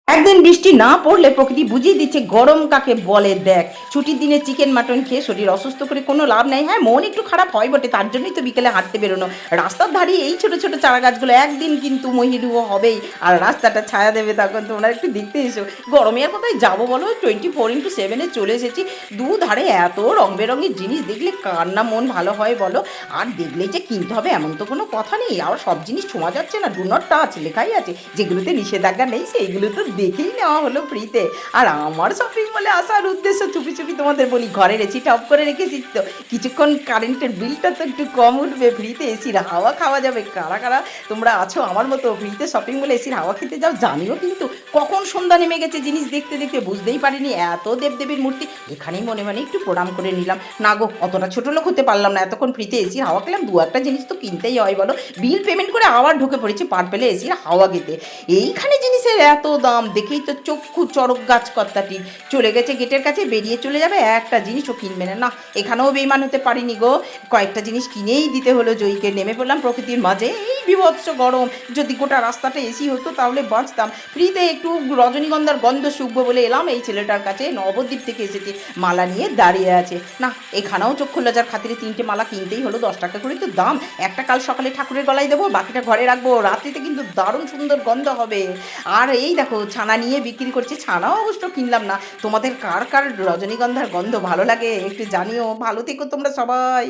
একদিন বৃষ্টি না পড়লে প্রকৃতি বুঝিয়ে দিচ্ছে গরম কাকে বলে দেখ। ছুটির দিনে চিকেন মাটন খেয়ে শরীর অসুস্থ করে কোনো লাভ নেই। হ্যাঁ, মন একটু খারাপ হয় বটে, তার জন্যই তো বিকেলে হাঁটতে বেরোনো। রাস্তার ধারে এই ছোট ছোট চারা গাছগুলো একদিন কিন্তু মহিরুহ হবেই, আর রাস্তাটা ছায়া দেবে, তখন তোমরা একটু দেখতে এসো। গরমে আর কোথায় যাবো বলো, 24x7 চলে এসেছি। দুধারে এত রং বেরঙের জিনিস দেখলে কার না মন ভালো হয় বলো। আর দেখলেই যে কিনতে হবে এমন তো কোনো কথা নেই, আর সব জিনিস ছোঁয়া যাচ্ছে না, ডু নট টাচ লেখাই আছে। যেগুলোতে নিষেধাজ্ঞা নেই সেইগুলো তো দেখেই নেওয়া হলো ফ্রিতে। আর আমার শপিং মলে আসার উদ্দেশ্য চুপি চুপি তোমাদের বলি, ঘরের এসিটা অফ করে রেখেছি তো, কিছুক্ষণ কারেন্টের বিলটা তো একটু কম উঠবে, ফ্রিতে এসির হাওয়া খাওয়া যাবে। কারা কারা তোমরা আছো আমার মতো ফ্রিতে শপিং মলে এসির হাওয়া খেতে যাও জানিও কিন্তু। কখন সন্ধ্যা নেমে গেছে জিনিস দেখতে দেখতে বুঝতেই পারিনি, এত দেবদেবীর মূর্তি। এখানেই মনে মনে একটু প্রণাম করে নিলাম। না গো, অতটা ছোট লোক হতে পারলাম না, এতক্ষণ ফ্রিতে এসির হাওয়া খেলাম, দু একটা জিনিস তো কিনতেই হয় বলো। বিল পেমেন্ট করে আবার ঢুকে পড়েছি পার্পেলে এসির হাওয়া খেতে। এইখানে জিনিসের এত দাম দেখেই তো চক্ষু চড়ক গাছ কর্তাটির। চলে গেছে গেটের কাছে, বেরিয়ে চলে যাবে, একটা জিনিসও কিনবে না। না, এখানেও বেইমান হতে পারিনি গো, কয়েকটা জিনিস কিনেই দিতে হলো জয়ীকে। নেমে পড়লাম প্রকৃতির মাঝে, এই বিভৎস গরম। যদি গোটা রাস্তাটা এসি হতো তাহলে বাঁচতাম। ফ্রিতে একটু রজনীগন্ধার গন্ধ শুকবো বলে এলাম এই ছেলেটার কাছে, নবদ্বীপ থেকে এসেছে, মালা নিয়ে দাঁড়িয়ে আছে। না, এখানেও চক্ষু লজ্জার খাতিরে 3টে মালা কিনতেই হলো, 10 টাকা করে তো দাম। একটা কাল সকালে ঠাকুরের গলায় দেবো, বাকিটা ঘরে রাখবো, রাত্রিতে কিন্তু দারুণ সুন্দর গন্ধ হবে। আর এই দেখো ছানা নিয়ে বিক্রি করছে, ছানাও অবশ্য কিনলাম না। তোমাদের কার কার রজনীগন্ধার গন্ধ ভালো লাগে একটু জানিও। ভালো থেকো তোমরা সবাই।